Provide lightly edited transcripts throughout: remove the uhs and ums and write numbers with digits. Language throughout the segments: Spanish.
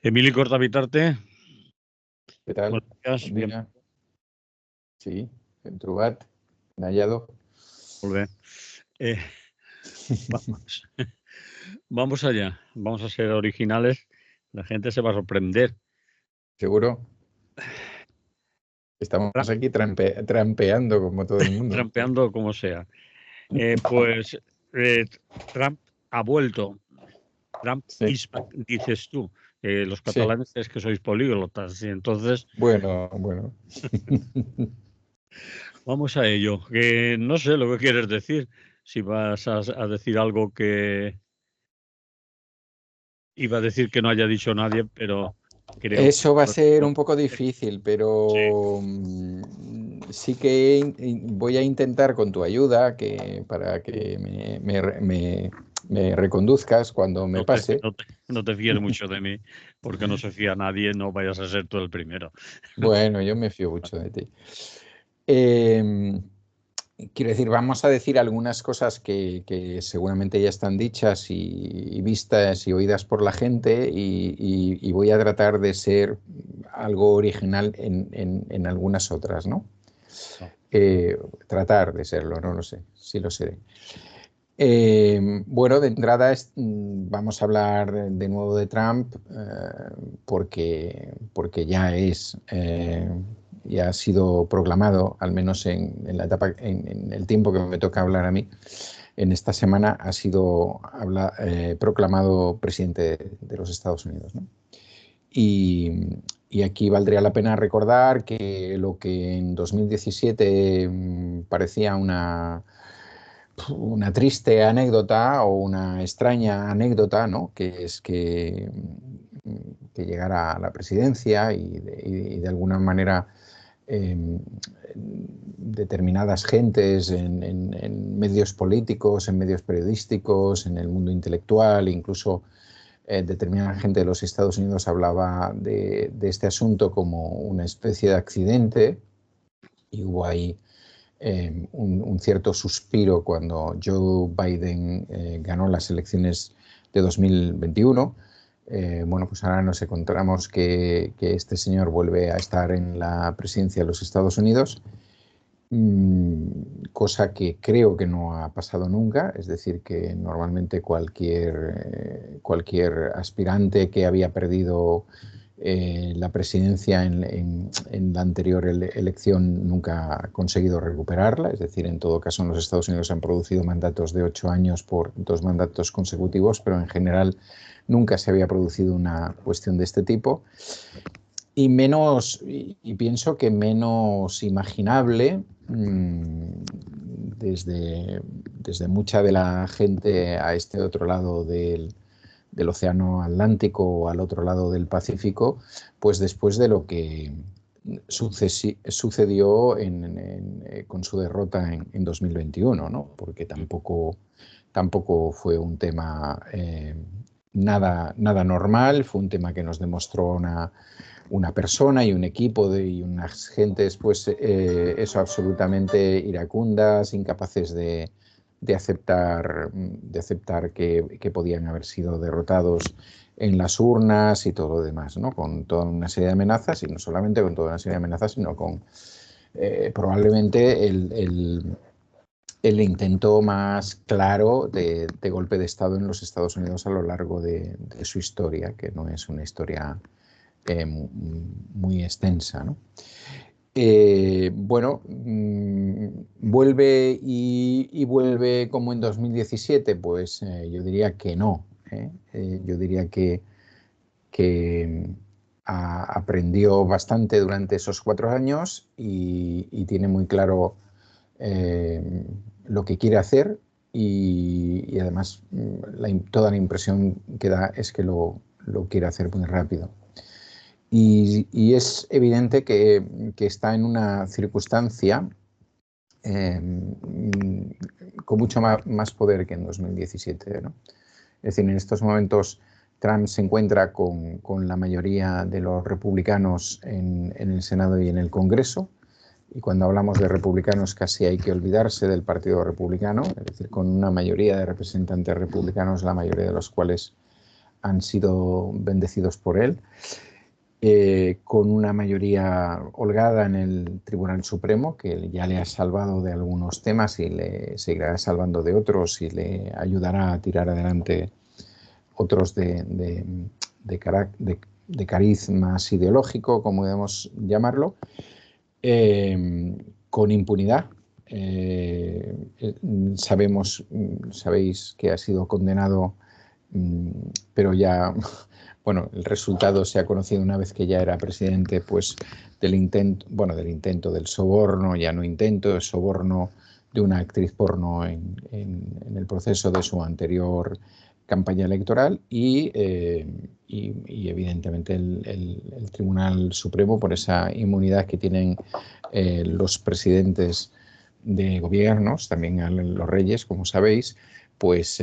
Emili Cortavitarte, ¿Qué tal? buenos días. Bon dia. Sí, hem trobat, Nayado. Molt bé. Vamos allá, vamos a ser originales. La gente se va a sorprender. ¿Seguro? Estamos aquí trampeando como todo el mundo. Trampeando como sea. Trump ha vuelto. Trump Sí. is back, dices tú. Los Sí. catalanes es que sois políglotas y entonces Bueno. vamos a ello. Que no sé lo que quieres decir. Si vas a decir algo que iba a decir que no haya dicho nadie, pero creo Eso va a ser un poco Sí. difícil, pero sí que voy a intentar con tu ayuda para que me reconduzcas cuando me pase. No te fíes mucho de mí, porque no se fía nadie, no vayas a ser tú el primero. Bueno, yo me fío mucho de ti. Quiero decir, vamos a decir algunas cosas que seguramente ya están dichas y vistas y oídas por la gente y voy a tratar de ser algo original en algunas otras, ¿no? No. Tratar de serlo, no lo sé, sí lo seré. Bueno, de entrada vamos a hablar de nuevo de Trump porque ya ha sido proclamado, al menos en la etapa, en el tiempo que me toca hablar a mí, en esta semana ha sido proclamado presidente de los Estados Unidos, ¿no? Y aquí valdría la pena recordar que lo que en 2017 parecía una triste anécdota o una extraña anécdota, ¿no? Que es que llegara a la presidencia y de alguna manera determinadas gentes en medios políticos, en medios periodísticos, en el mundo intelectual, incluso determinada gente de los Estados Unidos hablaba de este asunto como una especie de accidente, y hubo ahí un cierto suspiro cuando Joe Biden ganó las elecciones de 2021. Bueno, pues ahora nos encontramos que este señor vuelve a estar en la presidencia de los Estados Unidos, cosa que creo que no ha pasado nunca. Es decir, que normalmente cualquier aspirante que había perdido la presidencia en la anterior elección nunca ha conseguido recuperarla. Es decir, en todo caso en los Estados Unidos se han producido mandatos de 8 años por 2 mandatos consecutivos, pero en general nunca se había producido una cuestión de este tipo. Y pienso que menos imaginable desde mucha de la gente a este otro lado del Océano Atlántico o al otro lado del Pacífico, pues después de lo que sucedió con su derrota en 2021, ¿no? Porque tampoco fue un tema nada normal, fue un tema que nos demostró una persona y un equipo y unas gentes, pues eso, absolutamente iracundas, incapaces de aceptar que podían haber sido derrotados en las urnas y todo lo demás, ¿no? Con toda una serie de amenazas, y no solamente con toda una serie de amenazas, sino con probablemente el intento más claro de golpe de Estado en los Estados Unidos a lo largo de su historia, que no es una historia muy extensa, ¿no? Bueno, vuelve y vuelve como en 2017, pues yo diría que no. Yo diría que aprendió bastante durante esos 4 años y tiene muy claro lo que quiere hacer, y además toda la impresión que da es que lo quiere hacer muy rápido. Y es evidente que está en una circunstancia con mucho más poder que en 2017, ¿no? Es decir, en estos momentos Trump se encuentra con la mayoría de los republicanos en el Senado y en el Congreso. Y cuando hablamos de republicanos casi hay que olvidarse del Partido Republicano, es decir, con una mayoría de representantes republicanos, la mayoría de los cuales han sido bendecidos por él, con una mayoría holgada en el Tribunal Supremo, que ya le ha salvado de algunos temas y le seguirá salvando de otros y le ayudará a tirar adelante otros de carismas ideológico, como debemos llamarlo, con impunidad. Sabéis que ha sido condenado, pero ya, bueno, el resultado se ha conocido una vez que ya era presidente, pues del intento, del soborno, ya no intento, el soborno de una actriz porno en el proceso de su anterior campaña electoral y evidentemente el Tribunal Supremo, por esa inmunidad que tienen los presidentes de gobiernos, también los reyes, como sabéis, pues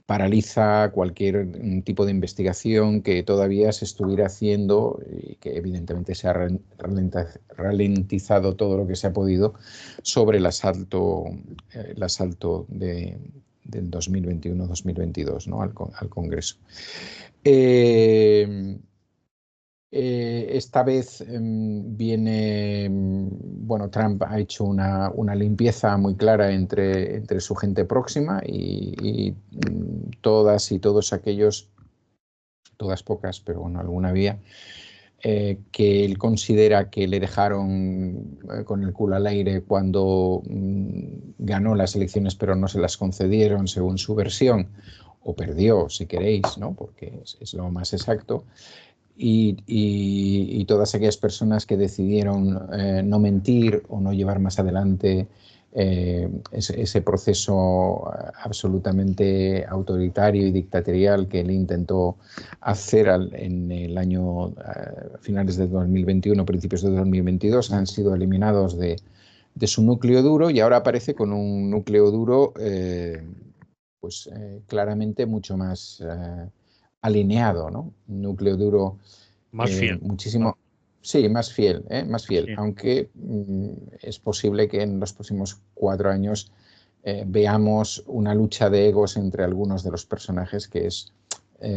paraliza cualquier tipo de investigación que todavía se estuviera haciendo y que evidentemente se ha ralentizado todo lo que se ha podido sobre el asalto del 2021-2022, ¿no? al Congreso. Esta vez viene, bueno, Trump ha hecho una limpieza muy clara entre su gente próxima y todas y todos aquellos, todas pocas, pero bueno, alguna había, que él considera que le dejaron con el culo al aire cuando ganó las elecciones pero no se las concedieron según su versión, o perdió, si queréis, ¿no? Porque es lo más exacto. Y todas aquellas personas que decidieron no mentir o no llevar más adelante ese proceso absolutamente autoritario y dictatorial que él intentó hacer en el año finales de 2021, principios de 2022, han sido eliminados de su núcleo duro y ahora aparece con un núcleo duro claramente mucho más alineado, ¿no? Un núcleo duro Más fiel. muchísimo, sí, más fiel, Sí. aunque es posible que en los próximos 4 años veamos una lucha de egos entre algunos de los personajes que es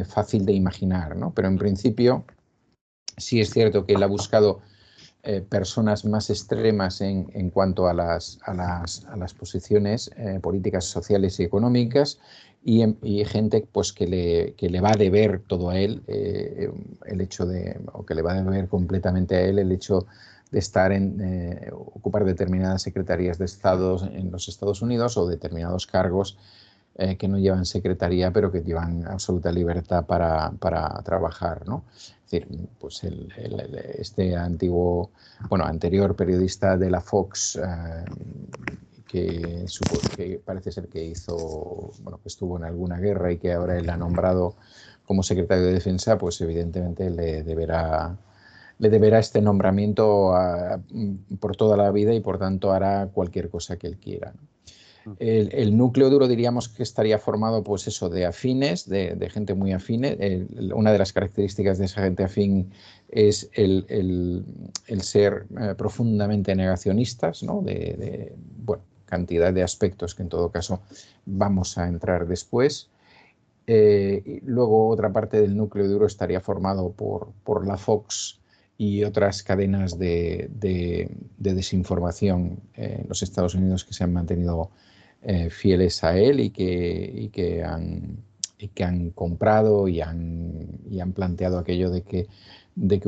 fácil de imaginar, ¿no? Pero en principio sí es cierto que él ha buscado personas más extremas en cuanto a las posiciones políticas, sociales y económicas y gente pues que le va a deber todo a él el hecho de, o que le va a deber completamente a él el hecho de estar ocupar determinadas secretarías de Estado en los Estados Unidos o determinados cargos que no llevan secretaría pero que llevan absoluta libertad para trabajar, ¿no? Es decir, pues este anterior periodista de la Fox que parece ser que que estuvo en alguna guerra y que ahora él ha nombrado como secretario de Defensa, pues evidentemente le deberá este nombramiento por toda la vida y por tanto hará cualquier cosa que él quiera, ¿no? El núcleo duro diríamos que estaría formado pues eso, de afines, de gente muy afine. Una de las características de esa gente afín es el ser profundamente negacionistas, ¿no? Cantidad de aspectos que en todo caso vamos a entrar después. Y luego otra parte del núcleo duro estaría formado por la Fox y otras cadenas de desinformación en los Estados Unidos que se han mantenido fieles a él y que han comprado y han planteado aquello de que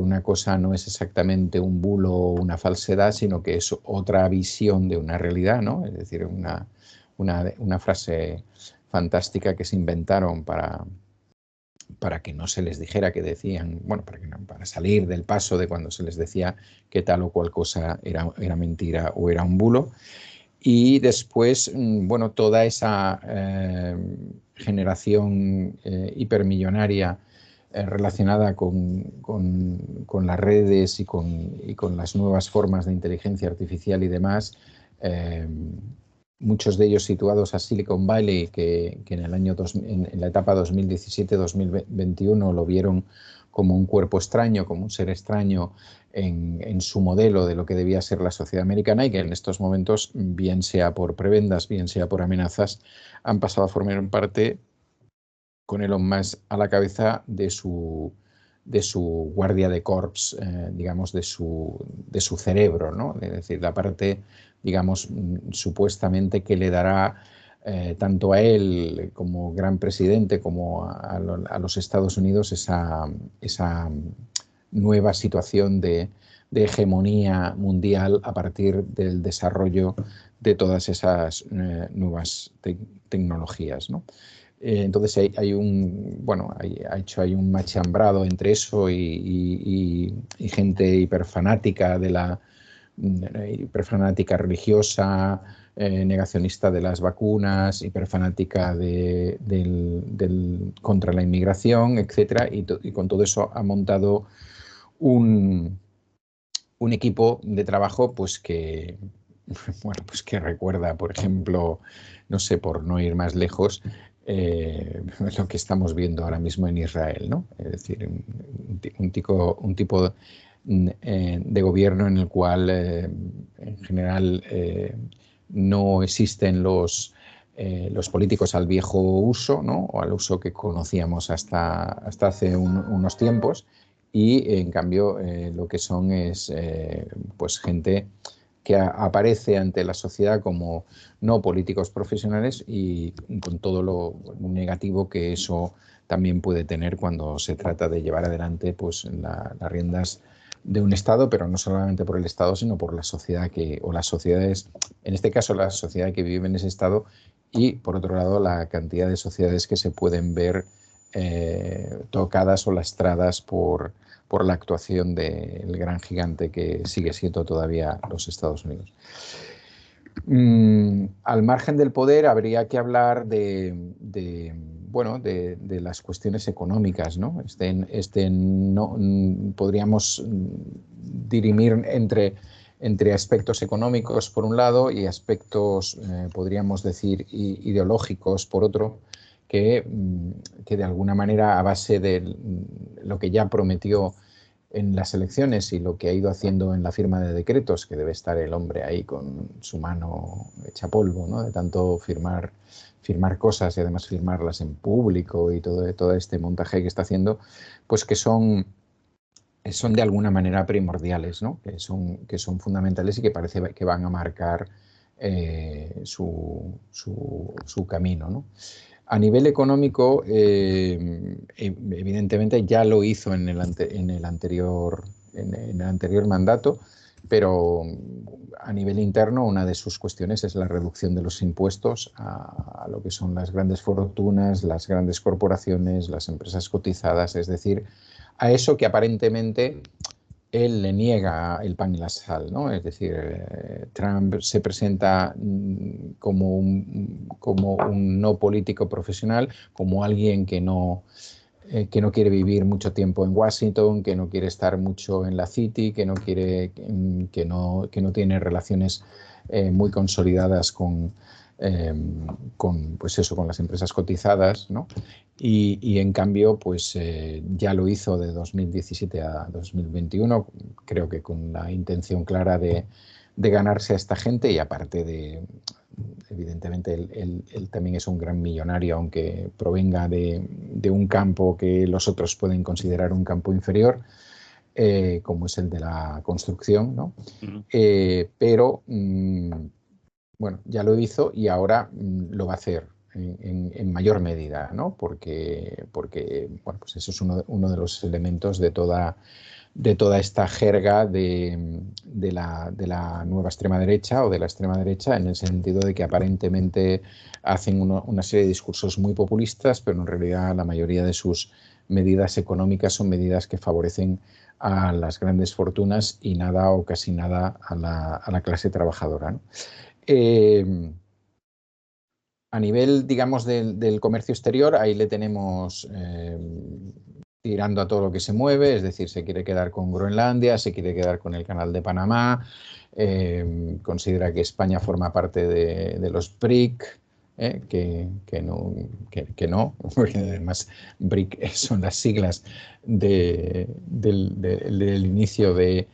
una cosa no es exactamente un bulo o una falsedad, sino que es otra visión de una realidad, ¿no? Es decir, una frase fantástica que se inventaron para que no se les dijera que decían, bueno, para salir del paso de cuando se les decía que tal o cual cosa era mentira o era un bulo. Y después, bueno, toda esa generación hipermillonaria relacionada con las redes y con las nuevas formas de inteligencia artificial y demás, muchos de ellos situados a Silicon Valley, que en el año en la etapa 2017-2021 lo vieron como un cuerpo extraño, como un ser extraño en su modelo de lo que debía ser la sociedad americana y que en estos momentos, bien sea por prebendas, bien sea por amenazas, han pasado a formar parte con Elon Musk a la cabeza de su guardia de corps, digamos, de su cerebro, ¿no? Es decir, la parte, digamos, supuestamente que le dará tanto a él como gran presidente como a los Estados Unidos esa nueva situación de hegemonía mundial a partir del desarrollo de todas esas nuevas tecnologías, ¿no? Entonces ha hecho ahí un machambrado entre eso y gente hiperfanática hiperfanática religiosa, negacionista de las vacunas, hiperfanática contra la inmigración, etcétera, y con todo eso ha montado un equipo de trabajo pues que, bueno, pues que recuerda, por ejemplo, no sé, por no ir más lejos, lo que estamos viendo ahora mismo en Israel, ¿no? Es decir, un tipo de gobierno en el cual en general no existen los políticos al viejo uso, ¿no? O al uso que conocíamos hasta hace unos tiempos, y en cambio lo que son es pues gente que aparece ante la sociedad como no políticos profesionales y con todo lo negativo que eso también puede tener cuando se trata de llevar adelante pues las riendas de un Estado, pero no solamente por el Estado, sino por la sociedad o las sociedades, en este caso la sociedad que vive en ese Estado, y por otro lado la cantidad de sociedades que se pueden ver tocadas o lastradas por la actuación del gran gigante que sigue siendo todavía los Estados Unidos. Al margen del poder habría que hablar de las cuestiones económicas, ¿no? Podríamos dirimir entre aspectos económicos por un lado y aspectos, podríamos decir, ideológicos por otro, que de alguna manera, a base de lo que ya prometió en las elecciones y lo que ha ido haciendo en la firma de decretos, que debe estar el hombre ahí con su mano hecha polvo, ¿no? De tanto firmar cosas y además firmarlas en público y todo este montaje que está haciendo, pues que son de alguna manera primordiales, ¿no? Que son fundamentales y que parece que van a marcar su camino, ¿no? A nivel económico, evidentemente ya lo hizo en el anterior mandato, pero a nivel interno una de sus cuestiones es la reducción de los impuestos a lo que son las grandes fortunas, las grandes corporaciones, las empresas cotizadas, es decir, a eso que aparentemente él le niega el pan y la sal, ¿no? Es decir, Trump se presenta como un no político profesional, como alguien que no quiere vivir mucho tiempo en Washington, que no quiere estar mucho en la City, que no tiene relaciones muy consolidadas con las empresas cotizadas, ¿no? Y en cambio, pues ya lo hizo de 2017 a 2021, creo que con la intención clara de ganarse a esta gente, y aparte evidentemente, él también es un gran millonario, aunque provenga de un campo que los otros pueden considerar un campo inferior, como es el de la construcción, ¿no? Uh-huh. Pero bueno, ya lo hizo y ahora lo va a hacer en mayor medida, ¿no? Porque bueno, pues eso es uno de los elementos de toda esta jerga de la nueva extrema derecha o de la extrema derecha, en el sentido de que aparentemente hacen una serie de discursos muy populistas, pero en realidad la mayoría de sus medidas económicas son medidas que favorecen a las grandes fortunas y nada o casi nada a la clase trabajadora, ¿no? A nivel, digamos, del comercio exterior, ahí le tenemos tirando a todo lo que se mueve, es decir, se quiere quedar con Groenlandia, se quiere quedar con el Canal de Panamá, considera que España forma parte de los BRIC, que no, porque además BRIC son las siglas del inicio de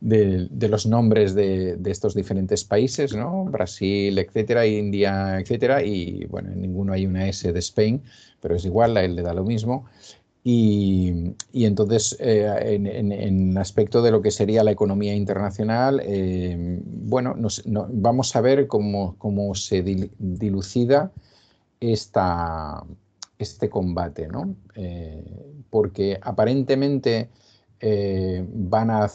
de los nombres de estos diferentes países, ¿no? Brasil, etcétera, India, etcétera, y bueno, en ninguno hay una S de Spain, pero es igual, a él le da lo mismo. Y entonces, en el aspecto de lo que sería la economía internacional, bueno, vamos a ver cómo se dilucida esta, este combate, ¿no? Porque aparentemente van a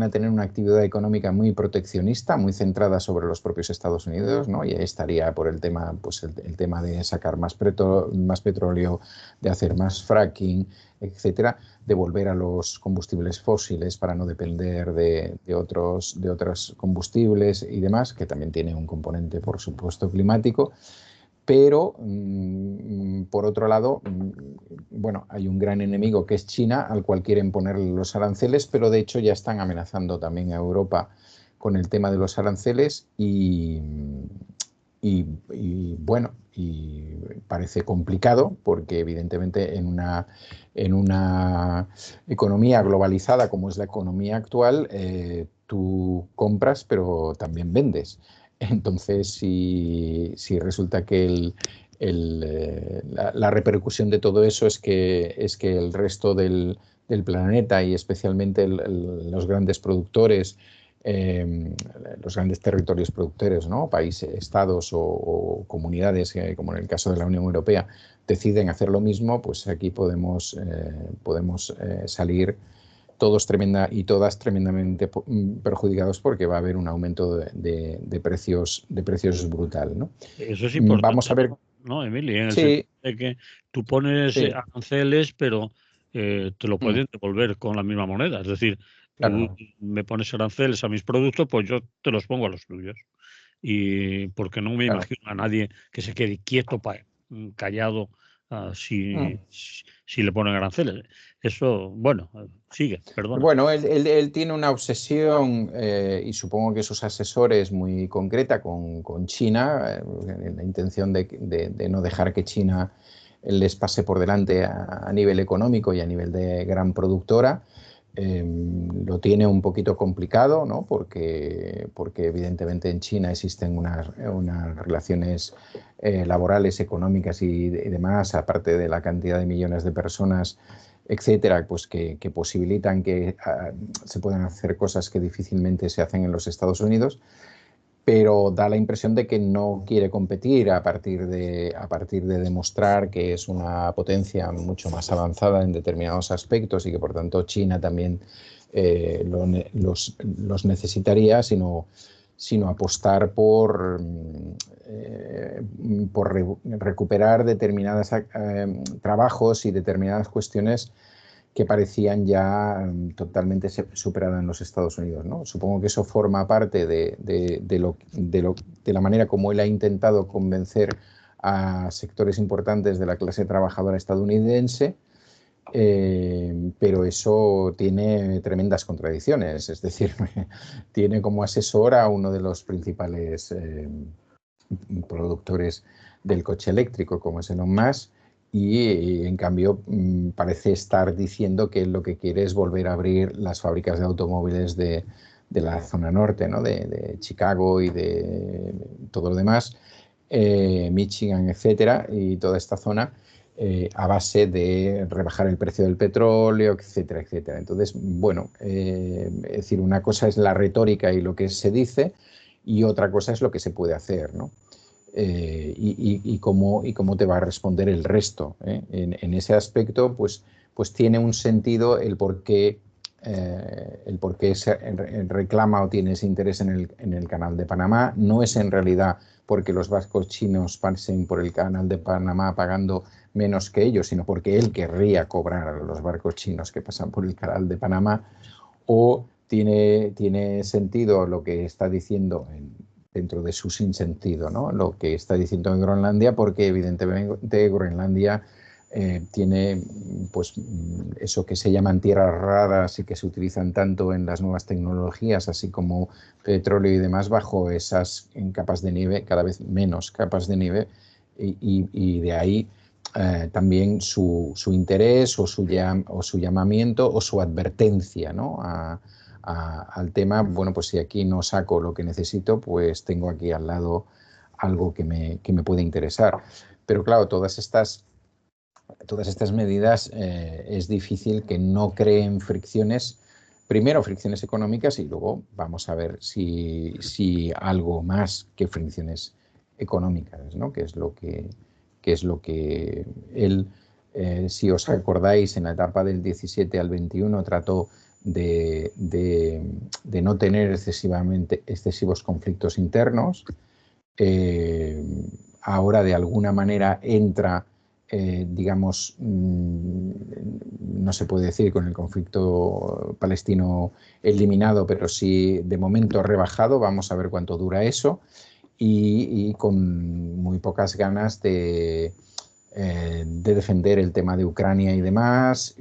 tener una actividad económica muy proteccionista, muy centrada sobre los propios Estados Unidos, ¿no? Y ahí estaría por el tema, pues el tema de sacar más petróleo, de hacer más fracking, etcétera, de volver a los combustibles fósiles para no depender de otros combustibles y demás, que también tiene un componente, por supuesto, climático. Pero, por otro lado, bueno, hay un gran enemigo que es China, al cual quieren ponerle los aranceles, pero de hecho ya están amenazando también a Europa con el tema de los aranceles bueno, y parece complicado porque evidentemente en una economía globalizada como es la economía actual, tú compras pero también vendes. Entonces, si resulta que la repercusión de todo eso es que el resto del planeta y especialmente los grandes productores, los grandes territorios productores, ¿no? Países, estados o comunidades, como en el caso de la Unión Europea, deciden hacer lo mismo, pues aquí podemos salir todos todas tremendamente perjudicados porque va a haber un aumento de precios brutal, ¿no? Eso es Vamos importante, a ver. ¿no, Emily? En el sentido Sí, de que tú pones sí, aranceles, pero te lo pueden devolver con la misma moneda. Es decir, tú claro. me pones aranceles a mis productos, pues yo te los pongo a los tuyos. Y porque no me Claro. imagino a nadie que se quede quieto, callado, Mm. si le ponen aranceles. Eso, bueno, sigue, perdona. Bueno, él tiene una obsesión, y supongo que sus asesores, muy concreta con China, la intención de no dejar que China les pase por delante a nivel económico y a nivel de gran productora. Lo tiene un poquito complicado, ¿no? Porque evidentemente en China existen unas relaciones laborales, económicas y demás, aparte de la cantidad de millones de personas, etcétera, pues que posibilitan que se puedan hacer cosas que difícilmente se hacen en los Estados Unidos, pero da la impresión de que no quiere competir a partir de demostrar que es una potencia mucho más avanzada en determinados aspectos y que por tanto China también los necesitaría, sino apostar por recuperar determinados trabajos y determinadas cuestiones que parecían ya totalmente superadas en los Estados Unidos, ¿no? Supongo que eso forma parte de la manera como él ha intentado convencer a sectores importantes de la clase trabajadora estadounidense, pero eso tiene tremendas contradicciones. Es decir, tiene como asesor a uno de los principales productores del coche eléctrico, como es Elon Musk, y en cambio parece estar diciendo que lo que quiere es volver a abrir las fábricas de automóviles de la zona norte, ¿no? de Chicago y de todo lo demás, Michigan, etcétera, y toda esta zona, a base de rebajar el precio del petróleo, etcétera, etcétera. Entonces, bueno, es decir, una cosa es la retórica y lo que se dice, y otra cosa es lo que se puede hacer, ¿no? Y cómo te va a responder el resto, ¿eh? En ese aspecto, pues tiene un sentido el por qué se reclama o tiene ese interés en el canal de Panamá. No es en realidad porque los barcos chinos pasen por el canal de Panamá pagando menos que ellos, sino porque él querría cobrar a los barcos chinos que pasan por el canal de Panamá. O tiene sentido lo que está diciendo dentro de su sinsentido, ¿no? Lo que está diciendo en Groenlandia, porque evidentemente Groenlandia tiene pues eso que se llaman tierras raras y que se utilizan tanto en las nuevas tecnologías, así como petróleo y demás, bajo esas capas de nieve, cada vez menos capas de nieve, y de ahí también su interés o su llamamiento o su advertencia, ¿no? al tema, bueno, pues si aquí no saco lo que necesito, pues tengo aquí al lado algo que me puede interesar. Pero claro, todas estas medidas es difícil que no creen fricciones, primero fricciones económicas y luego vamos a ver si algo más que fricciones económicas, ¿no? Que es lo que él, si os acordáis, en la etapa del 17 al 21 trató de no tener excesivos conflictos internos. Ahora de alguna manera entra, digamos, no se puede decir con el conflicto palestino eliminado, pero sí de momento rebajado, vamos a ver cuánto dura eso, y con muy pocas ganas de defender el tema de Ucrania y demás.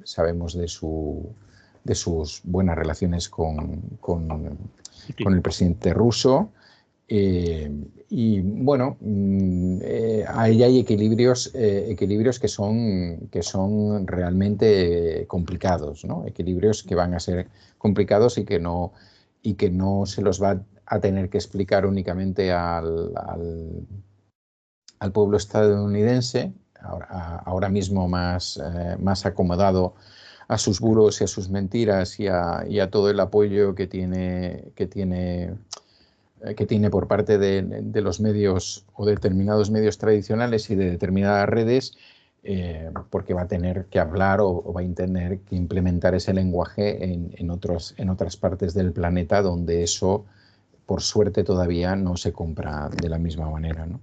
Sabemos de sus buenas relaciones con el presidente ruso. Y bueno, ahí hay equilibrios que son realmente complicados, ¿no? Equilibrios que van a ser complicados y que no se los va a tener que explicar únicamente al pueblo estadounidense, ahora mismo más acomodado a sus bulos y a sus mentiras y a todo el apoyo que tiene por parte de los medios o determinados medios tradicionales y de determinadas redes, porque va a tener que hablar o va a tener que implementar ese lenguaje en otras partes del planeta donde eso, por suerte, todavía no se compra de la misma manera, ¿no?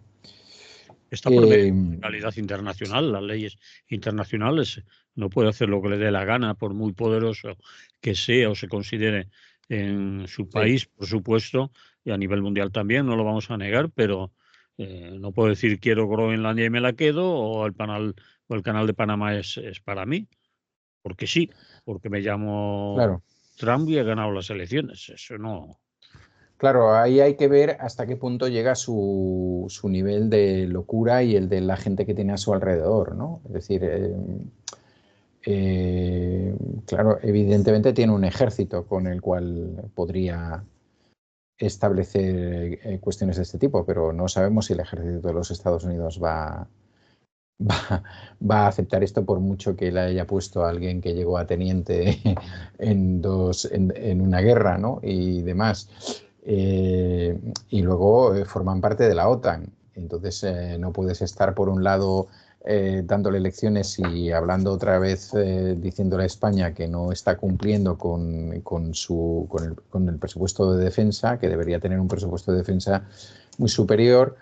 Está por medio de la legalidad internacional, las leyes internacionales. No puede hacer lo que le dé la gana, por muy poderoso que sea o se considere en su país, por supuesto, y a nivel mundial también, no lo vamos a negar, pero no puedo decir quiero Groenlandia y me la quedo, o el canal de Panamá es para mí, porque sí, porque me llamo Claro. Trump y he ganado las elecciones. Eso no. Claro, ahí hay que ver hasta qué punto llega su nivel de locura y el de la gente que tiene a su alrededor, ¿no? Es decir, claro, evidentemente tiene un ejército con el cual podría establecer cuestiones de este tipo, pero no sabemos si el ejército de los Estados Unidos va, va a aceptar esto, por mucho que le haya puesto a alguien que llegó a teniente en una guerra, ¿no? Y demás. Y luego forman parte de la OTAN. Entonces no puedes estar por un lado dándole lecciones y hablando otra vez, diciéndole a España que no está cumpliendo con el presupuesto de defensa, que debería tener un presupuesto de defensa muy superior,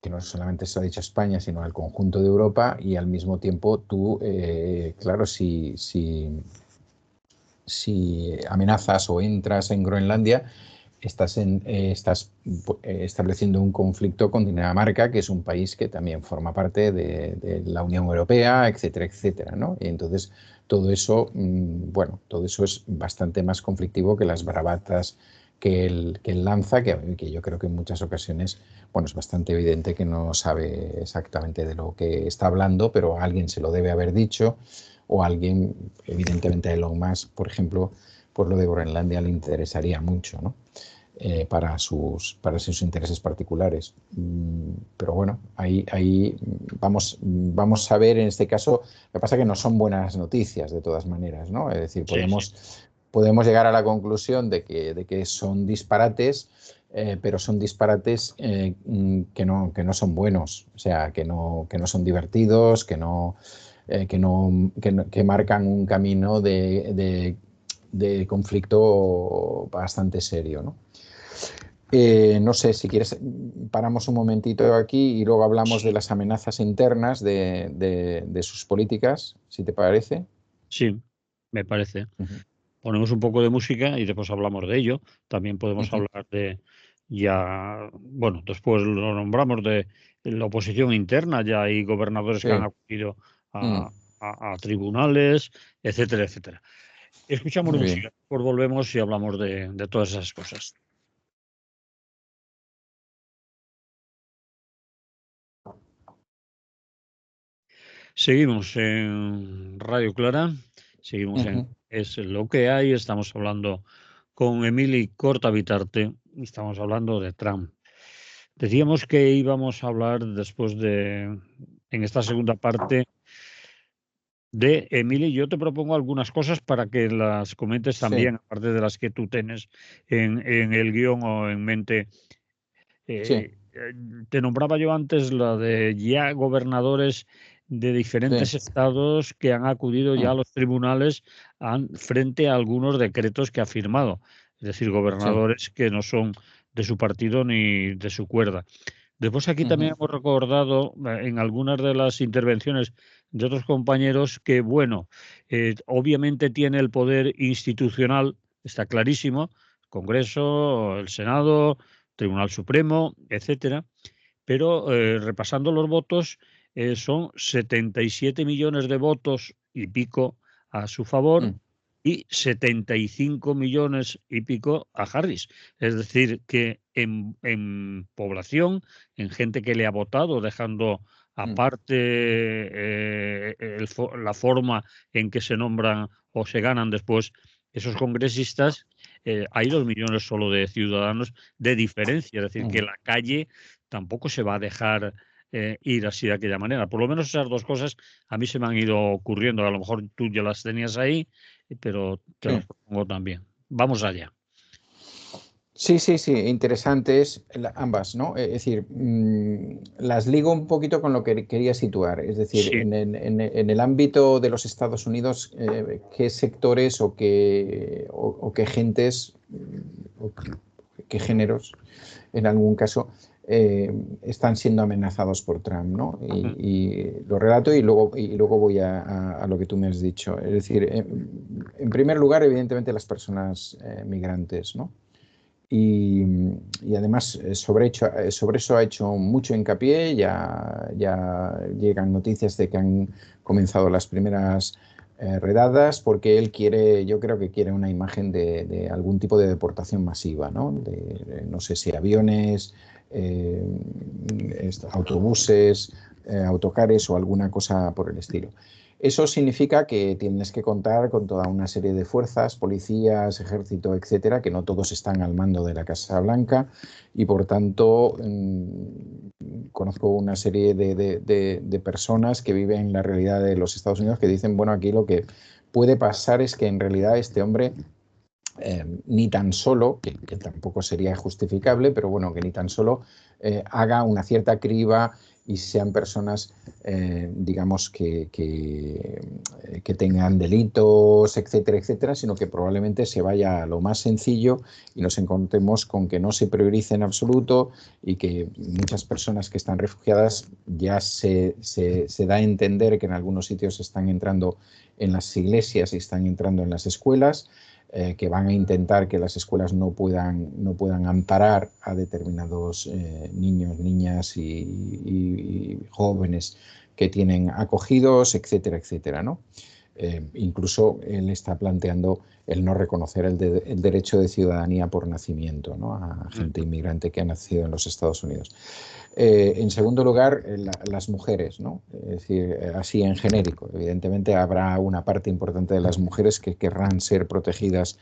que no solamente se lo ha dicho a España, sino al conjunto de Europa, y al mismo tiempo tú, claro, si amenazas o entras en Groenlandia, estás estableciendo un conflicto con Dinamarca, que es un país que también forma parte de la Unión Europea, etcétera, etcétera, ¿no? Y entonces todo eso, bueno, todo eso es bastante más conflictivo que las bravatas que él lanza, que yo creo que en muchas ocasiones, bueno, es bastante evidente que no sabe exactamente de lo que está hablando, pero alguien se lo debe haber dicho, o alguien, evidentemente a Elon Musk, por ejemplo, por lo de Groenlandia le interesaría mucho, ¿no? Para sus intereses particulares. Pero bueno, ahí vamos a ver en este caso. Lo que pasa es que no son buenas noticias de todas maneras, ¿no? Es decir, podemos llegar a la conclusión de que son disparates, pero son disparates que no son buenos, o sea, que no son divertidos, que marcan un camino de conflicto bastante serio, ¿no? No sé, si quieres, paramos un momentito aquí y luego hablamos de las amenazas internas de sus políticas, si te parece. Sí, me parece. Uh-huh. Ponemos un poco de música y después hablamos de ello. También podemos Uh-huh. hablar bueno, después lo nombramos de la oposición interna. Ya hay gobernadores que han Sí. acudido a tribunales, etcétera, etcétera. Escuchamos Muy música, bien. después volvemos y hablamos de todas esas cosas. Seguimos en Radio Clara, seguimos en Uh-huh. es lo que hay. Estamos hablando con Emili Corta-Bitarte, estamos hablando de Trump. Decíamos que íbamos a hablar después en esta segunda parte, de Emili. Yo te propongo algunas cosas para que las comentes Sí, también, aparte de las que tú tienes en el guión o en mente. sí, Te nombraba yo antes la de ya gobernadores de diferentes sí. estados que han acudido ya a Mm, los tribunales frente a algunos decretos que ha firmado, es decir, sí. gobernadores que no son de su partido ni de su cuerda. Después aquí también Ujú, hemos recordado en algunas de las intervenciones de otros compañeros que, bueno, obviamente tiene el poder institucional, está clarísimo, Congreso, el Senado, Tribunal Supremo, etcétera, pero repasando los votos, son 77 millones de votos y pico a su favor mm, y 75 millones y pico a Harris. Es decir, que en población, en gente que le ha votado, dejando mm, aparte la forma en que se nombran o se ganan después esos congresistas, hay 2 millones solo de ciudadanos de diferencia. Es decir, que mm. la calle tampoco se va a dejar ir así de aquella manera. Por lo menos esas dos cosas a mí se me han ido ocurriendo. A lo mejor tú ya las tenías ahí, pero te las Sí. propongo también. Vamos allá. Sí, sí, sí, interesantes ambas, ¿no? Es decir, las ligo un poquito con lo que quería situar. Es decir, Sí, en el ámbito de los Estados Unidos, ¿qué sectores o qué gentes o qué géneros, en algún caso, están siendo amenazados por Trump, ¿no? mm, Y lo relato y luego voy a lo que tú me has dicho. Es decir, en primer lugar, evidentemente, las personas migrantes, ¿no? Y, y además sobre eso ha hecho mucho hincapié, ya llegan noticias de que han comenzado las primeras redadas, porque él quiere, yo creo que quiere una imagen de algún tipo de deportación masiva, ¿no? No sé si aviones, eh, autobuses, autocares o alguna cosa por el estilo. Eso significa que tienes que contar con toda una serie de fuerzas, policías, ejército, etcétera, que no todos están al mando de la Casa Blanca y por tanto conozco una serie de personas que viven en la realidad de los Estados Unidos que dicen, bueno, aquí lo que puede pasar es que en realidad este hombre ni tan solo, que tampoco sería justificable, pero bueno, que ni tan solo haga una cierta criba y sean personas, digamos, que tengan delitos, etcétera, etcétera, sino que probablemente se vaya a lo más sencillo y nos encontremos con que no se priorice en absoluto y que muchas personas que están refugiadas ya se da a entender que en algunos sitios están entrando en las iglesias y están entrando en las escuelas, que van a intentar que las escuelas no puedan amparar a determinados niños, niñas y jóvenes que tienen acogidos, etcétera, etcétera, ¿no? Incluso él está planteando el no reconocer el derecho de ciudadanía por nacimiento, ¿no? A mm, gente inmigrante que ha nacido en los Estados Unidos. En segundo lugar, las mujeres, ¿no? Es decir, así en genérico. Evidentemente habrá una parte importante de las mujeres que querrán ser protegidas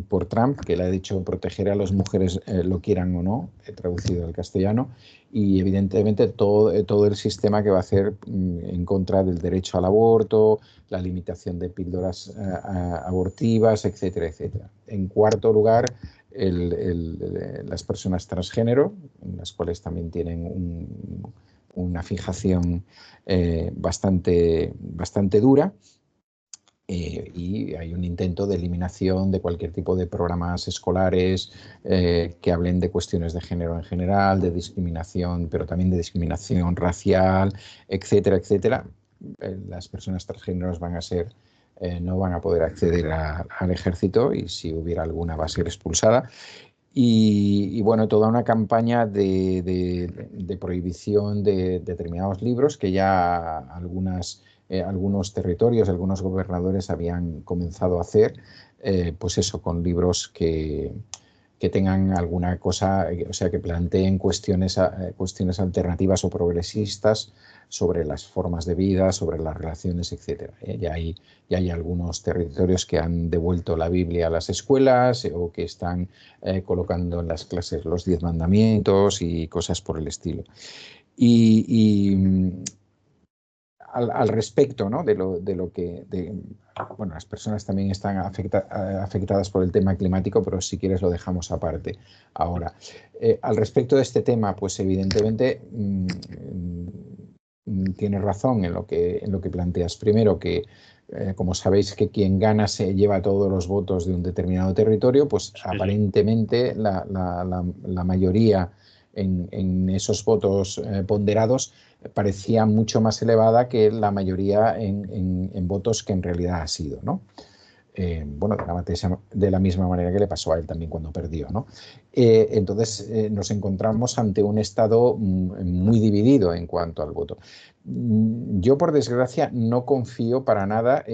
por Trump, que le ha dicho proteger a las mujeres lo quieran o no, he traducido al castellano, y evidentemente todo el sistema que va a hacer en contra del derecho al aborto, la limitación de píldoras abortivas, etcétera, etcétera. En cuarto lugar, las personas transgénero, las cuales también tienen una fijación bastante dura. Y hay un intento de eliminación de cualquier tipo de programas escolares que hablen de cuestiones de género en general, de discriminación, pero también de discriminación racial, etcétera, etcétera. Las personas transgéneros no van a poder acceder al ejército y si hubiera alguna va a ser expulsada. Y bueno, toda una campaña de prohibición de determinados libros que ya algunos territorios, algunos gobernadores habían comenzado a hacer, pues eso, con libros que tengan alguna cosa, o sea, que planteen cuestiones alternativas o progresistas sobre las formas de vida, sobre las relaciones, etc. Ya hay algunos territorios que han devuelto la Biblia a las escuelas o que están colocando en las clases los 10 mandamientos y cosas por el estilo. Al respecto, ¿no? de lo que... bueno, las personas también están afectadas por el tema climático, pero si quieres lo dejamos aparte ahora. Al respecto de este tema, pues evidentemente tienes razón en lo que planteas. Primero que, como sabéis, que quien gana se lleva todos los votos de un determinado territorio, pues aparentemente la mayoría en esos votos ponderados parecía mucho más elevada que la mayoría en votos que en realidad ha sido, ¿no? Bueno, de la misma manera que le pasó a él también cuando perdió, ¿no? Entonces nos encontramos ante un Estado muy dividido en cuanto al voto. Yo, por desgracia, no confío para nada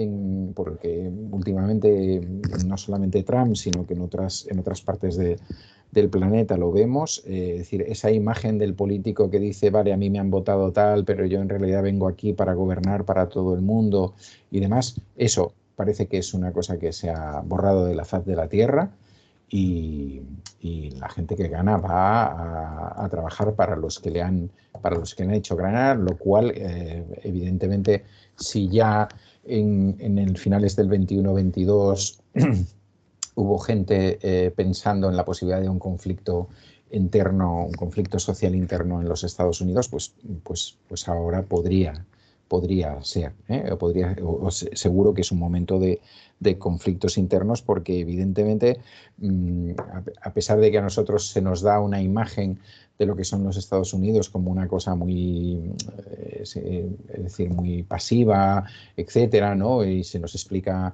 porque últimamente no solamente Trump, sino que en otras partes del planeta lo vemos, es decir, esa imagen del político que dice, vale, a mí me han votado tal, pero yo en realidad vengo aquí para gobernar para todo el mundo y demás, eso parece que es una cosa que se ha borrado de la faz de la tierra y la gente que gana va a trabajar para los que le han hecho ganar, lo cual evidentemente si ya en el finales del 21-22 hubo gente pensando en la posibilidad de un conflicto interno, un conflicto social interno en los Estados Unidos, pues ahora podría ser, seguro que es un momento de conflictos internos, porque evidentemente, a pesar de que a nosotros se nos da una imagen de lo que son los Estados Unidos como una cosa muy, es decir, muy pasiva, etcétera, ¿no? Y se nos explica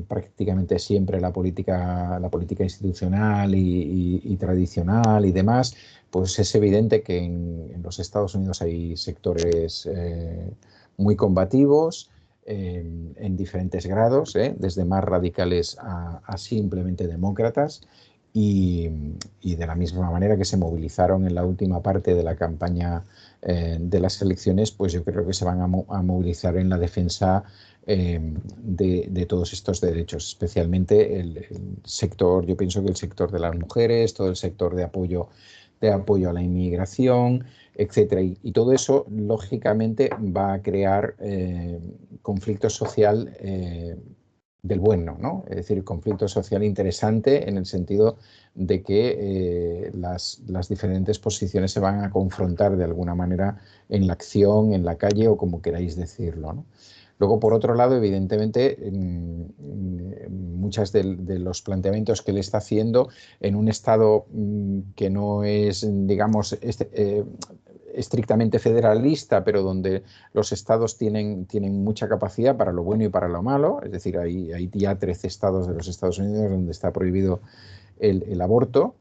prácticamente siempre la política institucional y tradicional y demás, pues es evidente que en los Estados Unidos hay sectores muy combativos en diferentes grados, desde más radicales a simplemente demócratas, y de la misma manera que se movilizaron en la última parte de la campaña de las elecciones, pues yo creo que se van a movilizar en la defensa de todos estos derechos, especialmente el sector, yo pienso que el sector de las mujeres, todo el sector de apoyo a la inmigración, etcétera. Y todo eso, lógicamente, va a crear conflicto social del bueno, ¿no? Es decir, conflicto social interesante en el sentido de que las diferentes posiciones se van a confrontar de alguna manera en la acción, en la calle o como queráis decirlo, ¿no? Luego, por otro lado, evidentemente, muchos de los planteamientos que él está haciendo en un Estado que no es, digamos, estrictamente federalista, pero donde los estados tienen mucha capacidad para lo bueno y para lo malo, es decir, hay ya 13 estados de los Estados Unidos donde está prohibido el aborto,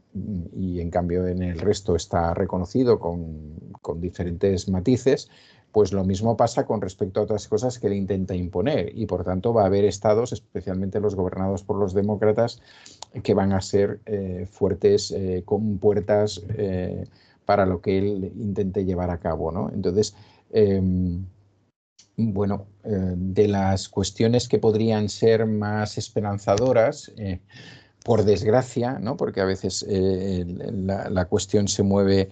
y en cambio en el resto está reconocido con diferentes matices. Pues lo mismo pasa con respecto a otras cosas que él intenta imponer, y por tanto va a haber estados, especialmente los gobernados por los demócratas, que van a ser fuertes con puertas para lo que él intente llevar a cabo, ¿no? Entonces, bueno, de las cuestiones que podrían ser más esperanzadoras, por desgracia, ¿no? Porque a veces la cuestión se mueve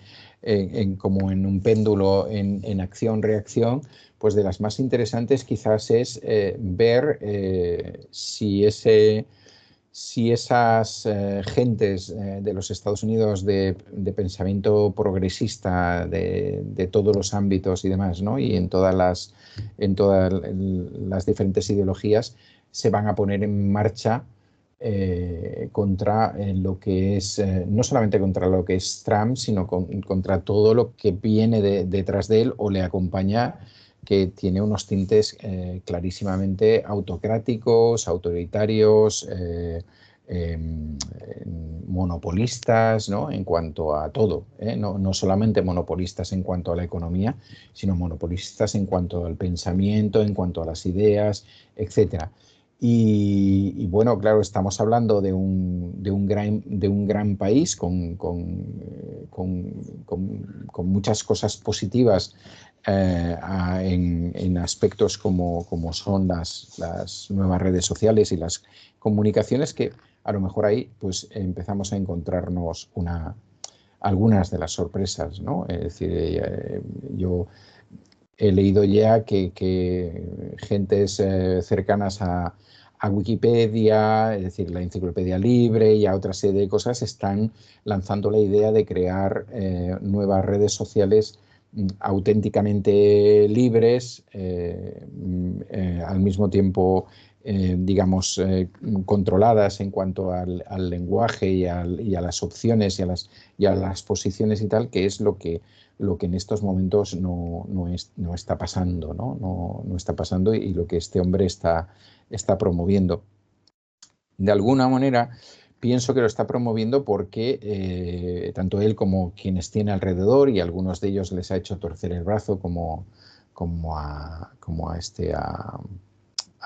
como en un péndulo en acción-reacción, pues de las más interesantes quizás es ver si esas gentes de los Estados Unidos de pensamiento progresista de todos los ámbitos y demás, ¿no? Y en todas las diferentes ideologías se van a poner en marcha contra lo que es, no solamente contra lo que es Trump, sino contra todo lo que viene detrás de él o le acompaña, que tiene unos tintes clarísimamente autocráticos, autoritarios, monopolistas, ¿no? En cuanto a todo, no solamente monopolistas en cuanto a la economía, sino monopolistas en cuanto al pensamiento, en cuanto a las ideas, etcétera. Y bueno, claro, estamos hablando de un gran país con muchas cosas positivas en aspectos como son las nuevas redes sociales y las comunicaciones, que a lo mejor ahí pues empezamos a encontrarnos algunas de las sorpresas, ¿no? Es decir, yo he leído ya que gentes cercanas a Wikipedia, es decir, la enciclopedia libre y a otra serie de cosas, están lanzando la idea de crear nuevas redes sociales auténticamente libres, al mismo tiempo, digamos, controladas en cuanto al lenguaje y a las opciones y a las posiciones y tal, que es lo que en estos momentos no está pasando, ¿no? No está pasando, y lo que este hombre está promoviendo. De alguna manera, pienso que lo está promoviendo porque tanto él como quienes tiene alrededor, y algunos de ellos les ha hecho torcer el brazo,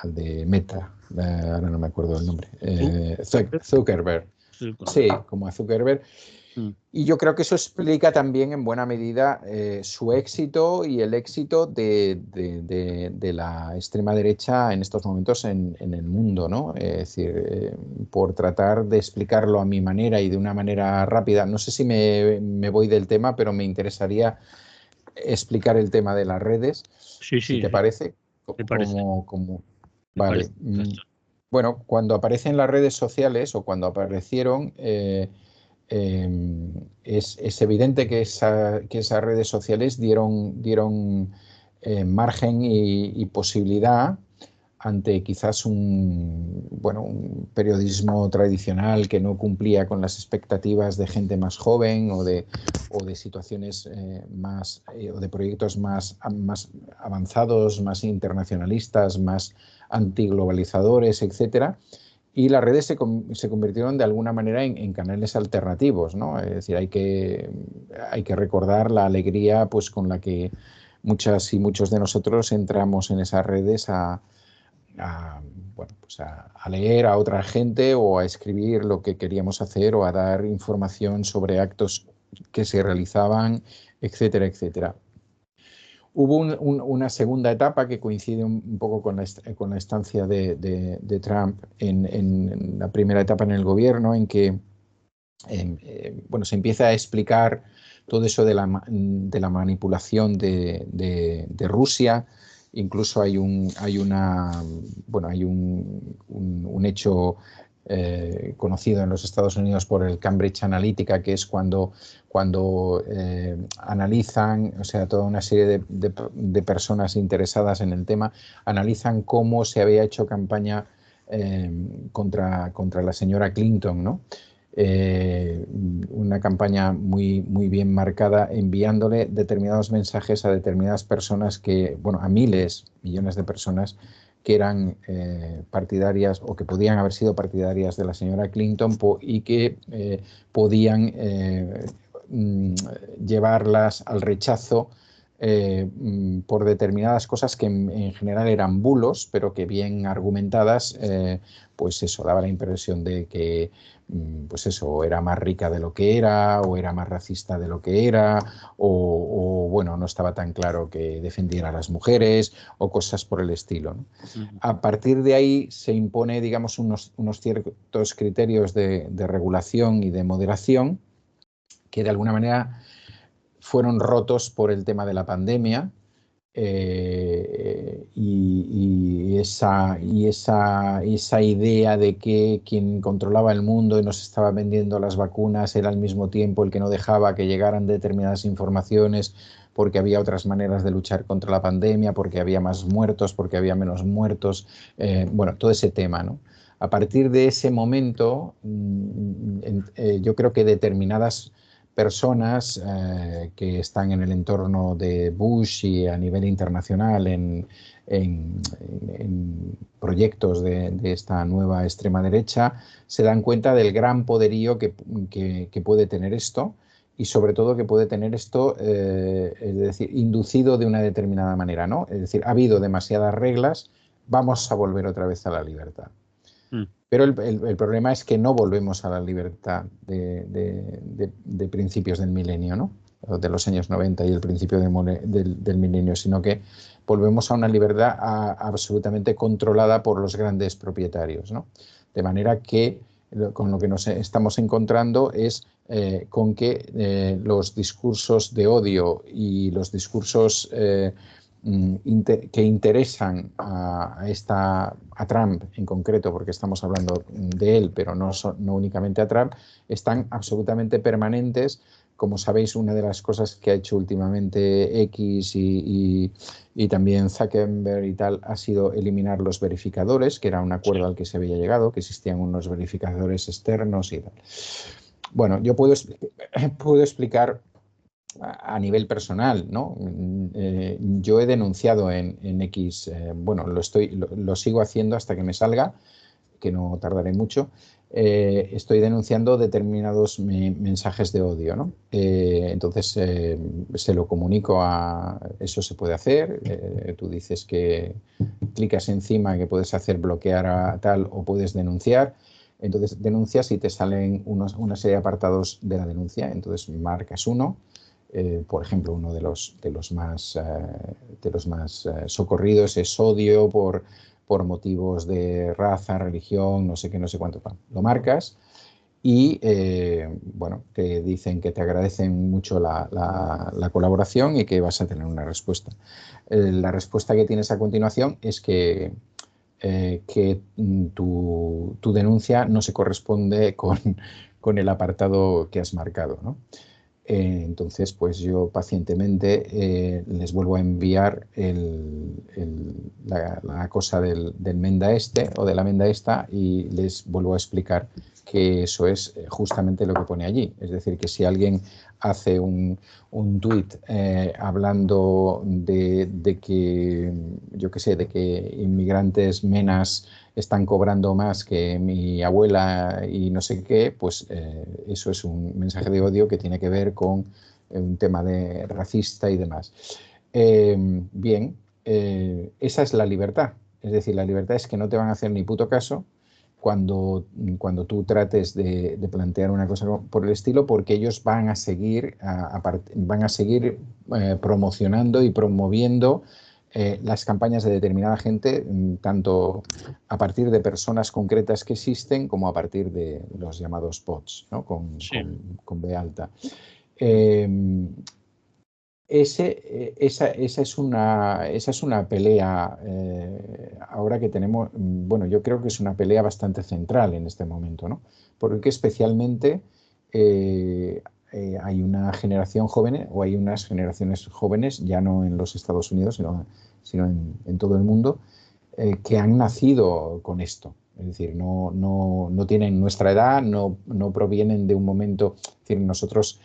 al de Meta, ahora no me acuerdo el nombre, Zuckerberg. Sí, como a Zuckerberg. Y yo creo que eso explica también en buena medida su éxito y el éxito de la extrema derecha en estos momentos en el mundo, ¿no? Es decir, por tratar de explicarlo a mi manera y de una manera rápida, no sé si me voy del tema, pero me interesaría explicar el tema de las redes, Sí, si sí, te sí, parece. me parece, me Vale. parece perfecto. Bueno, cuando aparecen las redes sociales o cuando aparecieron, es evidente que esas redes sociales dieron margen y posibilidad ante quizás un periodismo tradicional que no cumplía con las expectativas de gente más joven o de situaciones o de proyectos más avanzados, más internacionalistas, más antiglobalizadores, etcétera. Y las redes se convirtieron de alguna manera en canales alternativos, ¿no? Es decir, hay que recordar la alegría pues, con la que muchas y muchos de nosotros entramos en esas redes a, bueno, pues a leer a otra gente o a escribir lo que queríamos hacer o a dar información sobre actos que se realizaban, etcétera, etcétera. Hubo una segunda etapa que coincide un poco con la estancia de Trump en la primera etapa en el gobierno, en que bueno, se empieza a explicar todo eso de la manipulación de Rusia. Incluso hay un hecho conocido en los Estados Unidos por el Cambridge Analytica, que es cuando analizan, o sea, toda una serie de personas interesadas en el tema, analizan cómo se había hecho campaña contra la señora Clinton, ¿no? Una campaña muy bien marcada, enviándole determinados mensajes a determinadas personas a millones de personas que eran partidarias o que podían haber sido partidarias de la señora Clinton y que podían llevarlas al rechazo por determinadas cosas que en general eran bulos, pero que bien argumentadas, pues eso, daba la impresión de que pues eso, era más rica de lo que era, o era más racista de lo que era, bueno, no estaba tan claro que defendiera a las mujeres, o cosas por el estilo, ¿no? A partir de ahí se impone, digamos, unos ciertos criterios de regulación y de moderación que de alguna manera fueron rotos por el tema de la pandemia. Y esa idea de que quien controlaba el mundo y nos estaba vendiendo las vacunas era al mismo tiempo el que no dejaba que llegaran determinadas informaciones, porque había otras maneras de luchar contra la pandemia, porque había más muertos, porque había menos muertos, bueno, todo ese tema, ¿no? A partir de ese momento, yo creo que determinadas personas que están en el entorno de Bush y a nivel internacional en proyectos de esta nueva extrema derecha, se dan cuenta del gran poderío que puede tener esto, y sobre todo que puede tener esto, es decir, inducido de una determinada manera, ¿no? Es decir, ha habido demasiadas reglas, vamos a volver otra vez a la libertad. Mm. Pero el problema es que no volvemos a la libertad de principios del milenio, ¿no? O de los años 90 y el principio del milenio, sino que volvemos a una libertad absolutamente controlada por los grandes propietarios, ¿no? De manera que con lo que nos estamos encontrando es con que los discursos de odio y los discursos que interesan a Trump en concreto, porque estamos hablando de él, pero no únicamente a Trump, están absolutamente permanentes. Como sabéis, una de las cosas que ha hecho últimamente X y también Zuckerberg y tal ha sido eliminar los verificadores, que era un acuerdo al que se había llegado, que existían unos verificadores externos y tal. Bueno, yo puedo explicar a nivel personal, ¿no? Yo he denunciado en X, bueno, lo sigo haciendo hasta que me salga, que no tardaré mucho. Estoy denunciando determinados mensajes de odio, ¿no? Entonces se lo comunico eso se puede hacer. Tú dices que clicas encima, que puedes hacer bloquear a tal o puedes denunciar. Entonces denuncias y te salen una serie de apartados de la denuncia. Entonces marcas uno. Por ejemplo, uno de los más socorridos es odio por motivos de raza, religión, no sé qué, no sé cuánto. Lo marcas y, bueno, te dicen que te agradecen mucho la colaboración y que vas a tener una respuesta. La respuesta que tienes a continuación es que tu denuncia no se corresponde con el apartado que has marcado, ¿no? Entonces, pues yo pacientemente les vuelvo a enviar la cosa del Menda este o de la Menda esta y les vuelvo a explicar que eso es justamente lo que pone allí. Es decir, que si alguien hace un tuit hablando de que, yo qué sé, de que inmigrantes menas están cobrando más que mi abuela y no sé qué, pues eso es un mensaje de odio que tiene que ver con un tema de racista y demás. Bien, esa es la libertad. Es decir, la libertad es que no te van a hacer ni puto caso cuando tú trates de plantear una cosa por el estilo, porque ellos van a seguir promocionando y promoviendo las campañas de determinada gente, tanto a partir de personas concretas que existen como a partir de los llamados bots, ¿no? con B alta. Esa es una pelea ahora que tenemos, bueno, yo creo que es una pelea bastante central en este momento, ¿no? Porque especialmente hay una generación joven o hay unas generaciones jóvenes, ya no en los Estados Unidos, sino en todo el mundo, que han nacido con esto. Es decir, no tienen nuestra edad, no provienen de un momento, es decir, nosotros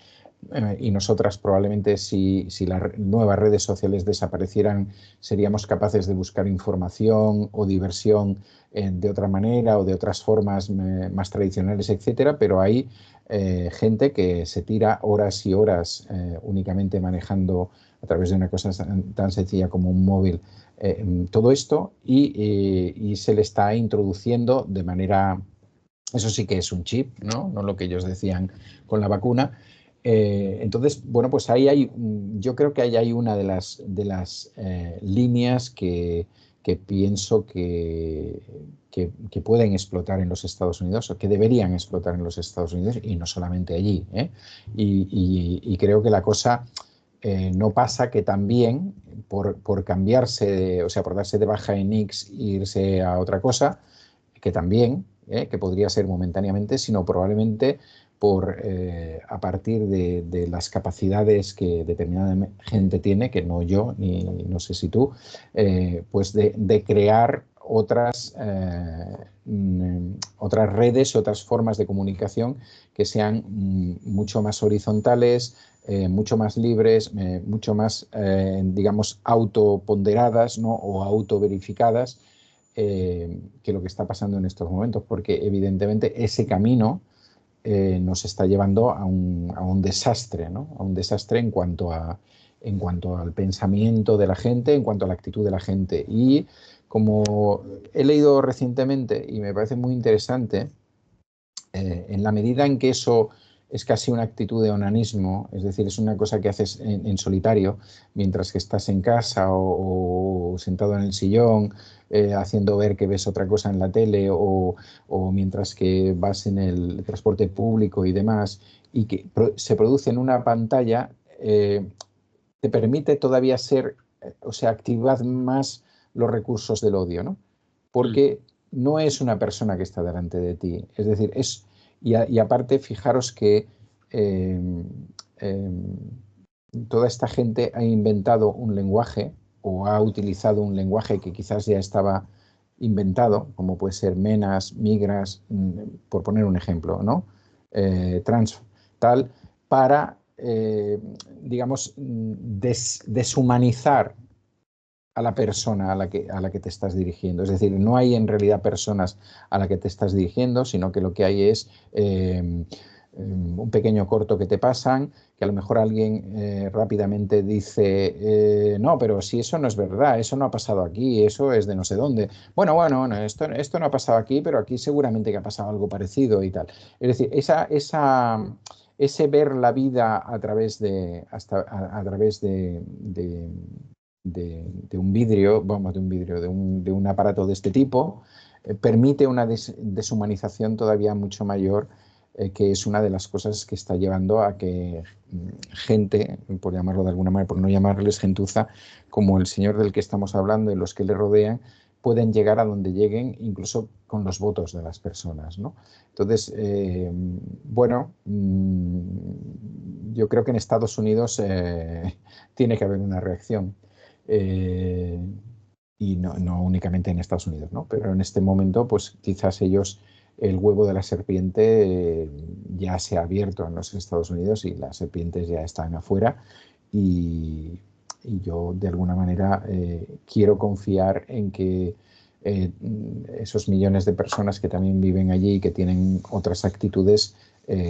y nosotras probablemente si las nuevas redes sociales desaparecieran seríamos capaces de buscar información o diversión de otra manera o de otras formas más tradicionales, etcétera, pero hay gente que se tira horas y horas únicamente manejando a través de una cosa tan sencilla como un móvil todo esto y se le está introduciendo de manera, eso sí que es un chip, ¿no? No lo que ellos decían con la vacuna. Entonces, bueno, pues yo creo que ahí hay una de las líneas que pienso que pueden explotar en los Estados Unidos o que deberían explotar en los Estados Unidos y no solamente allí, ¿eh? Y creo que la cosa no pasa que también por cambiarse, o sea, por darse de baja en X e irse a otra cosa, que también, que podría ser momentáneamente, sino probablemente a partir de las capacidades que determinada gente tiene, que no yo, ni no sé si tú, pues de crear otras redes, otras formas de comunicación que sean mucho más horizontales, mucho más libres, mucho más, digamos, autoponderadas, ¿no? O autoverificadas que lo que está pasando en estos momentos, porque evidentemente ese camino nos está llevando a un desastre, ¿no? A un desastre en cuanto al pensamiento de la gente, en cuanto a la actitud de la gente. Y como he leído recientemente y me parece muy interesante, en la medida en que eso es casi una actitud de onanismo, es decir, es una cosa que haces en solitario, mientras que estás en casa o sentado en el sillón, haciendo ver que ves otra cosa en la tele o mientras que vas en el transporte público y demás, y que se produce en una pantalla, te permite todavía ser, o sea, activar más los recursos del odio, ¿no? Porque no es una persona que está delante de ti, es decir, y aparte, fijaros que eh, eh, toda esta gente ha inventado un lenguaje o ha utilizado un lenguaje que quizás ya estaba inventado, como puede ser menas, migras, por poner un ejemplo, ¿no? Trans, tal, para, digamos, deshumanizar a la persona a la que te estás dirigiendo. Es decir, no hay en realidad personas a la que te estás dirigiendo, sino que lo que hay es un pequeño corto que te pasan, que a lo mejor alguien rápidamente dice, no, pero si eso no es verdad, eso no ha pasado aquí, eso es de no sé dónde. Bueno, esto no ha pasado aquí, pero aquí seguramente que ha pasado algo parecido y tal. Es decir, ese ver la vida a través a través de un vidrio, vamos, de un aparato de este tipo, permite una deshumanización todavía mucho mayor, que es una de las cosas que está llevando a que gente, por llamarlo de alguna manera, por no llamarles gentuza, como el señor del que estamos hablando y los que le rodean, pueden llegar a donde lleguen, incluso con los votos de las personas, ¿no? Entonces, bueno, yo creo que en Estados Unidos tiene que haber una reacción. Eh, y no únicamente en Estados Unidos, ¿no? Pero en este momento, pues quizás ellos, el huevo de la serpiente ya se ha abierto en los Estados Unidos y las serpientes ya están afuera y yo de alguna manera quiero confiar en que esos millones de personas que también viven allí y que tienen otras actitudes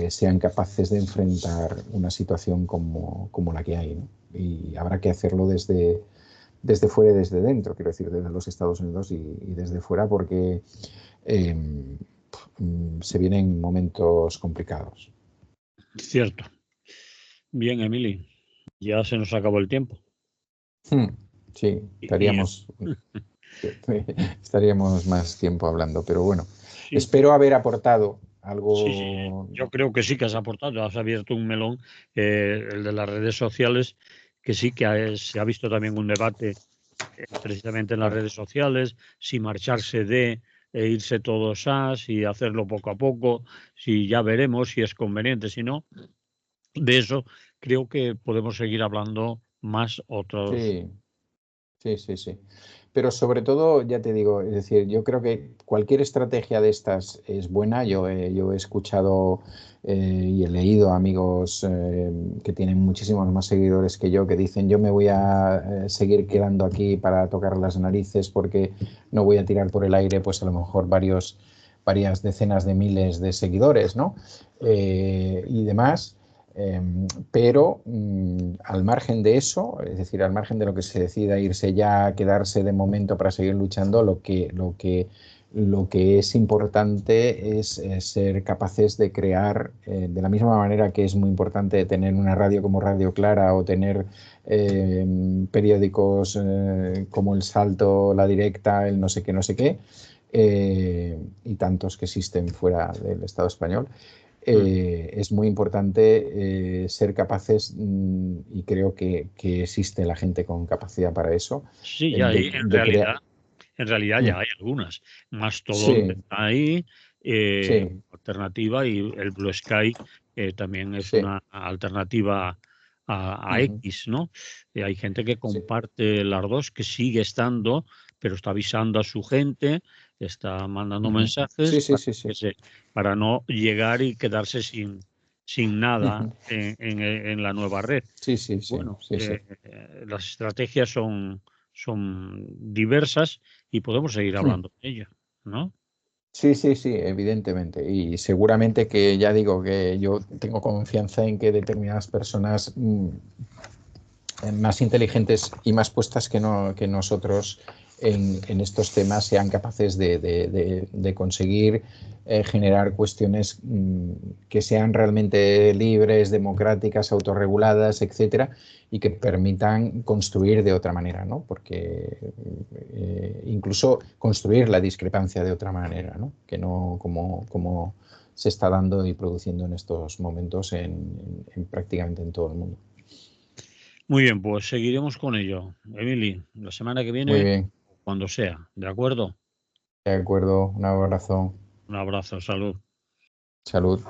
sean capaces de enfrentar una situación como la que hay, ¿no? Y habrá que hacerlo desde fuera y desde dentro, quiero decir, desde los Estados Unidos y desde fuera, porque eh, se vienen momentos complicados. Cierto. Bien, Emily, ya se nos acabó el tiempo. Sí, Y estaríamos más tiempo hablando, pero bueno, sí, espero haber aportado sí, sí, algo. yo creo que sí que has aportado, has abierto un melón, el de las redes sociales, que sí que se ha visto también un debate precisamente en las redes sociales, si marcharse irse todos si hacerlo poco a poco, si ya veremos si es conveniente, si no. De eso creo que podemos seguir hablando más otros. Sí, sí. Pero sobre todo, ya te digo, es decir, yo creo que cualquier estrategia de estas es buena. Yo he escuchado y he leído amigos que tienen muchísimos más seguidores que yo, que dicen, yo me voy a seguir quedando aquí para tocar las narices porque no voy a tirar por el aire, pues a lo mejor varias decenas de miles de seguidores, ¿no? Y demás. Pero al margen de eso, es decir, al margen de lo que se decida irse ya, quedarse de momento para seguir luchando, lo que es importante es ser capaces de crear, de la misma manera que es muy importante tener una radio como Radio Clara o tener periódicos como El Salto, La Directa, el no sé qué, y tantos que existen fuera del Estado español. Es muy importante ser capaces, y creo que existe la gente con capacidad para eso, Sí, ya hay, de crear. en realidad ya hay algunas. Mastodon Sí, está ahí, sí, alternativa, y el Blue Sky también es sí, una alternativa a ujú, X, ¿no? Hay gente que sí, comparte las dos, que sigue estando, pero está avisando a su gente, está mandando ujú, mensajes sí, sí, sí, sí, para no llegar y quedarse sin nada ujú, en la nueva red. sí, sí, sí, Bueno, sí, sí. las estrategias son diversas y podemos seguir hablando de ello, ¿no? Sí, evidentemente. Y seguramente que ya digo que yo tengo confianza en que determinadas personas más inteligentes y más puestas que nosotros en estos temas sean capaces de conseguir generar cuestiones que sean realmente libres, democráticas, autorreguladas, etcétera, y que permitan construir de otra manera, ¿no? Porque incluso construir la discrepancia de otra manera, ¿no? Que no como se está dando y produciendo en estos momentos en prácticamente en todo el mundo. Muy bien, pues seguiremos con ello. Emily, la semana que Muy viene, bien, cuando sea, ¿de acuerdo? de acuerdo. Un abrazo. Un abrazo, salud. Salud.